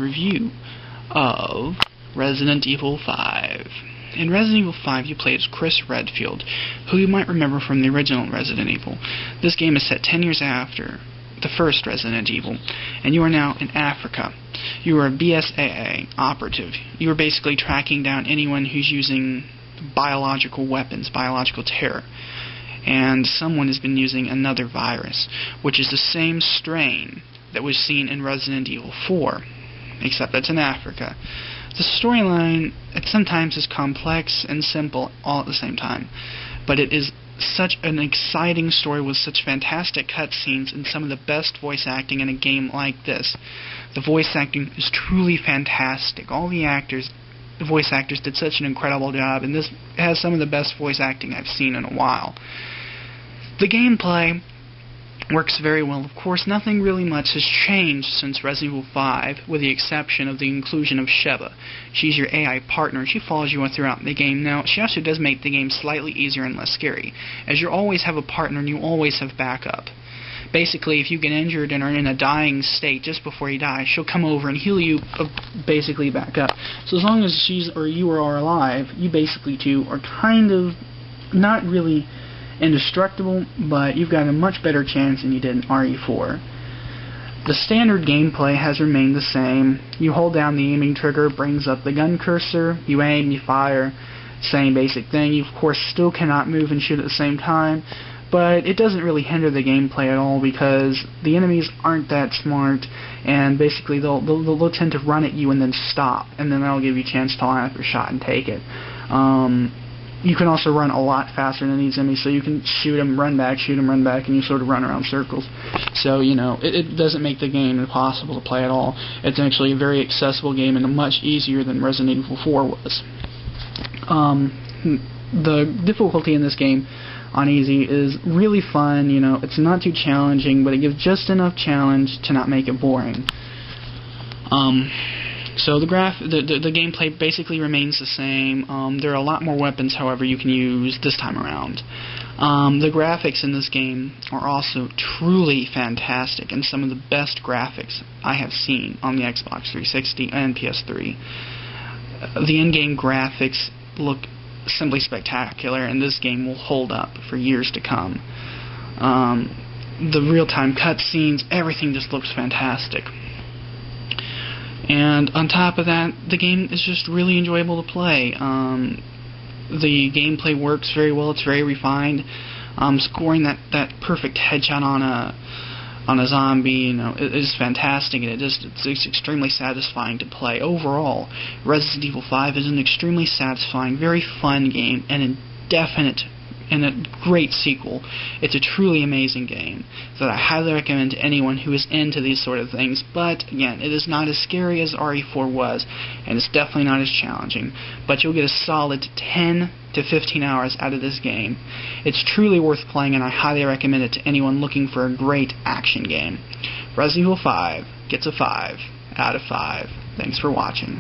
review of Resident Evil 5. In Resident Evil 5, you play as Chris Redfield, who you might remember from the original Resident Evil. This game is set 10 years after the first Resident Evil, and you are now in Africa. You are a BSAA operative. You are basically tracking down anyone who's using biological weapons, biological terror. And someone has been using another virus, which is the same strain that was seen in Resident Evil 4, except that's in Africa. The storyline, sometimes is complex and simple all at the same time, but it is such an exciting story with such fantastic cutscenes and some of the best voice acting in a game like this. The voice acting is truly fantastic. All the voice actors did such an incredible job, and this has some of the best voice acting I've seen in a while. The gameplay works very well. Of course, nothing really much has changed since Resident Evil 5, with the exception of the inclusion of Sheva. She's your AI partner, and she follows you throughout the game. Now, she also does make the game slightly easier and less scary, as you always have a partner and you always have backup. Basically, if you get injured and are in a dying state just before you die, she'll come over and heal you basically back up. So as long as she's or you are alive, you basically two are kind of not really indestructible, but you've got a much better chance than you did in RE4. The standard gameplay has remained the same. You hold down the aiming trigger, brings up the gun cursor, you aim, you fire, same basic thing. You of course still cannot move and shoot at the same time, but it doesn't really hinder the gameplay at all because the enemies aren't that smart, and basically they'll tend to run at you and then stop, and then that'll give you a chance to line up your shot and take it. You can also run a lot faster than these enemies, so you can shoot them, run back, and you sort of run around circles. So, you know, it doesn't make the game impossible to play at all. It's actually a very accessible game and much easier than Resident Evil 4 was. The difficulty in this game on easy is really fun. You know, it's not too challenging, but it gives just enough challenge to not make it boring. So the gameplay basically remains the same. There are a lot more weapons, however, you can use this time around. The graphics in this game are also truly fantastic, and some of the best graphics I have seen on the Xbox 360 and PS3. The in-game graphics look simply spectacular, and this game will hold up for years to come. The real-time cutscenes, everything just looks fantastic. And on top of that, the game is just really enjoyable to play. The gameplay works very well. It's very refined. Scoring that perfect headshot on a zombie, you know, it is fantastic, and it's extremely satisfying to play. Overall, Resident Evil 5 is an extremely satisfying, very fun game, and a great sequel. It's a truly amazing game that I highly recommend to anyone who is into these sort of things, but again, it is not as scary as RE4 was, and it's definitely not as challenging, but you'll get a solid 10 to 15 hours out of this game. It's truly worth playing, and I highly recommend it to anyone looking for a great action game. Resident Evil 5 gets a 5 out of 5. Thanks for watching.